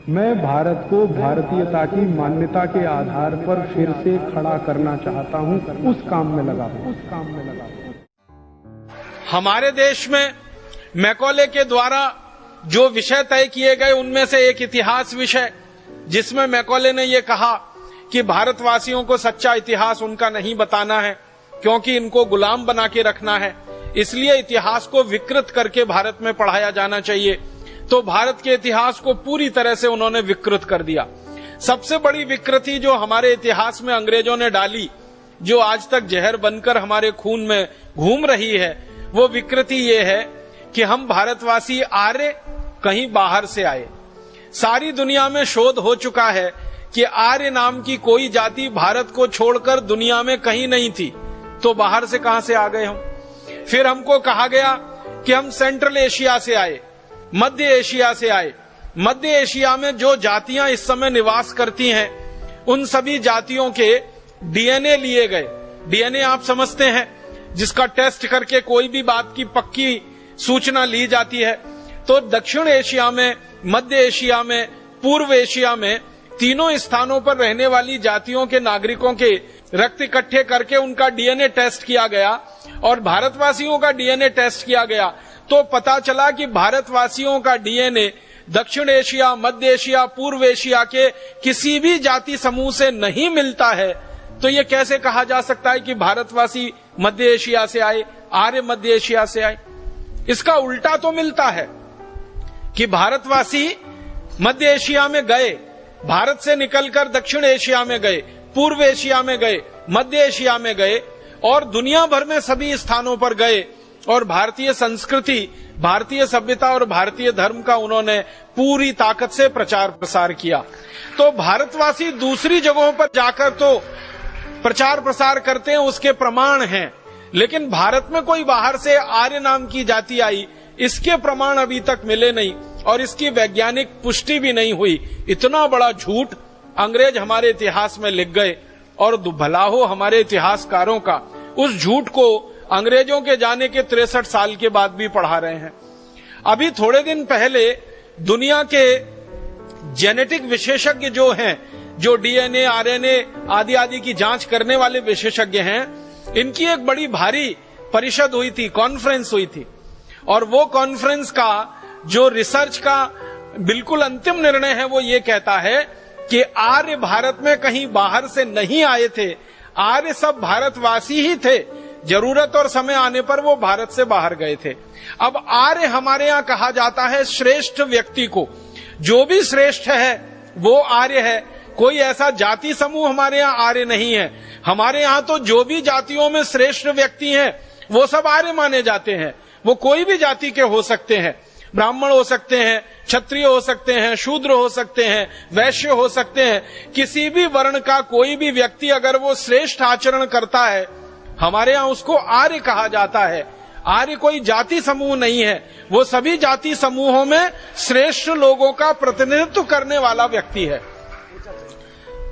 मैं भारत को भारतीयता की मान्यता के आधार पर फिर से खड़ा करना चाहता हूं, उस काम में लगा हूं। हमारे देश में मैकॉले के द्वारा जो विषय तय किए गए उनमें से एक इतिहास विषय, जिसमें मैकॉले ने यह कहा कि भारतवासियों को सच्चा इतिहास उनका नहीं बताना है, क्योंकि इनको गुलाम बना के रखना है, इसलिए इतिहास को विकृत करके भारत में पढ़ाया जाना चाहिए। तो भारत के इतिहास को पूरी तरह से उन्होंने विकृत कर दिया। सबसे बड़ी विकृति जो हमारे इतिहास में अंग्रेजों ने डाली, जो आज तक जहर बनकर हमारे खून में घूम रही है, वो विकृति ये है कि हम भारतवासी आर्य कहीं बाहर से आए। सारी दुनिया में शोध हो चुका है कि आर्य नाम की कोई जाति भारत को छोड़कर दुनिया में कहीं नहीं थी, तो बाहर से कहां से आ गए हम। फिर हमको कहा गया कि हम सेंट्रल एशिया से आए, मध्य एशिया से आए। मध्य एशिया में जो जातियां इस समय निवास करती हैं, उन सभी जातियों के डीएनए लिए गए। डीएनए आप समझते हैं, जिसका टेस्ट करके कोई भी बात की पक्की सूचना ली जाती है। तो दक्षिण एशिया में, मध्य एशिया में, पूर्व एशिया में, तीनों स्थानों पर रहने वाली जातियों के नागरिकों के रक्त इकट्ठे करके उनका डीएनए टेस्ट किया गया और भारतवासियों का डीएनए टेस्ट किया गया। तो पता चला कि भारतवासियों का डीएनए दक्षिण एशिया, मध्य एशिया, पूर्व एशिया के किसी भी जाति समूह से नहीं मिलता है। तो ये कैसे कहा जा सकता है कि भारतवासी मध्य एशिया से आए, आर्य मध्य एशिया से आए? इसका उल्टा तो मिलता है कि भारतवासी मध्य एशिया में गए, भारत से निकलकर दक्षिण एशिया में गए, पूर्व एशिया में गए, मध्य एशिया में गए और दुनिया भर में सभी स्थानों पर गए और भारतीय संस्कृति, भारतीय सभ्यता और भारतीय धर्म का उन्होंने पूरी ताकत से प्रचार प्रसार किया। तो भारतवासी दूसरी जगहों पर जाकर तो प्रचार प्रसार करते हैं, उसके प्रमाण हैं, लेकिन भारत में कोई बाहर से आर्य नाम की जाति आई, इसके प्रमाण अभी तक मिले नहीं और इसकी वैज्ञानिक पुष्टि भी नहीं हुई। इतना बड़ा झूठ अंग्रेज हमारे इतिहास में लिख गए और भला हो हमारे इतिहासकारों का, उस झूठ को अंग्रेजों के जाने के 63 साल के बाद भी पढ़ा रहे हैं। अभी थोड़े दिन पहले दुनिया के जेनेटिक विशेषज्ञ जो हैं, जो डीएनए, आरएनए आदि आदि की जांच करने वाले विशेषज्ञ हैं, इनकी एक बड़ी भारी परिषद हुई थी, कॉन्फ्रेंस हुई थी। और वो कॉन्फ्रेंस का जो रिसर्च का बिल्कुल अंतिम निर्णय है, वो ये कहता है कि आर्य भारत में कहीं बाहर से नहीं आए थे, आर्य सब भारतवासी ही थे, जरूरत और समय आने पर वो भारत से बाहर गए थे। अब आर्य हमारे यहाँ कहा जाता है श्रेष्ठ व्यक्ति को, जो भी श्रेष्ठ है वो आर्य है। कोई ऐसा जाति समूह हमारे यहाँ आर्य नहीं है। हमारे यहाँ तो जो भी जातियों में श्रेष्ठ व्यक्ति हैं वो सब आर्य माने जाते हैं। वो कोई भी जाति के हो सकते हैं, ब्राह्मण हो सकते हैं, क्षत्रिय हो सकते हैं, शूद्र हो सकते हैं, वैश्य हो सकते हैं। किसी भी वर्ण का कोई भी व्यक्ति अगर वो श्रेष्ठ आचरण करता है, हमारे यहाँ उसको आर्य कहा जाता है। आर्य कोई जाति समूह नहीं है, वो सभी जाति समूहों में श्रेष्ठ लोगों का प्रतिनिधित्व करने वाला व्यक्ति है।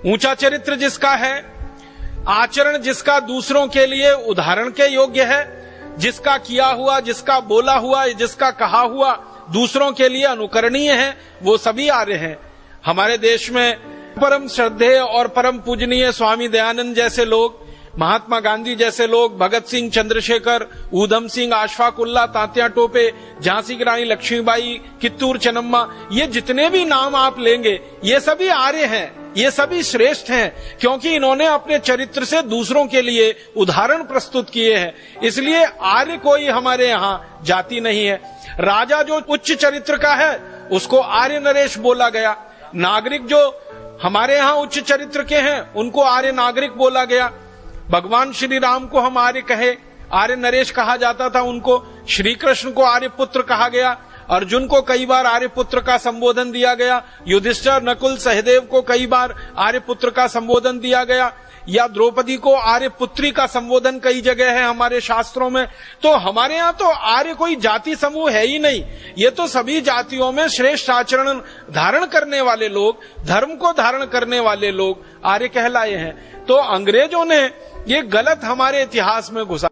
ऊंचा चरित्र जिसका है, आचरण जिसका दूसरों के लिए उदाहरण के योग्य है, जिसका किया हुआ, जिसका बोला हुआ, जिसका कहा हुआ दूसरों के लिए अनुकरणीय है, वो सभी आर्य हैं। हमारे देश में परम श्रद्धेय और परम पूजनीय स्वामी दयानंद जैसे लोग, महात्मा गांधी जैसे लोग, भगत सिंह, चंद्रशेखर, ऊधम सिंह, अशफाक उल्लाह, तात्या टोपे, झांसी की रानी लक्ष्मीबाई, कित्तूर चन्नम्मा, ये जितने भी नाम आप लेंगे, ये सभी आर्य हैं, ये सभी श्रेष्ठ हैं, क्योंकि इन्होंने अपने चरित्र से दूसरों के लिए उदाहरण प्रस्तुत किए हैं। इसलिए आर्य कोई हमारे यहाँ जाति नहीं है। राजा जो उच्च चरित्र का है उसको आर्य नरेश बोला गया, नागरिक जो हमारे यहाँ उच्च चरित्र के हैं उनको आर्य नागरिक बोला गया। भगवान श्री राम को हम आर्य कहे, आर्य नरेश कहा जाता था उनको। श्री कृष्ण को आर्य पुत्र कहा गया, अर्जुन को कई बार आर्य पुत्र का संबोधन दिया गया, युधिष्ठिर, नकुल, सहदेव को कई बार आर्य पुत्र का संबोधन दिया गया, या द्रौपदी को आर्य पुत्री का संबोधन कई जगह है हमारे शास्त्रों में। तो हमारे यहाँ तो आर्य कोई जाति समूह है ही नहीं, ये तो सभी जातियों में श्रेष्ठ आचरण धारण करने वाले लोग, धर्म को धारण करने वाले लोग आर्य कहलाए हैं। तो अंग्रेजों ने ये गलत हमारे इतिहास में घुसा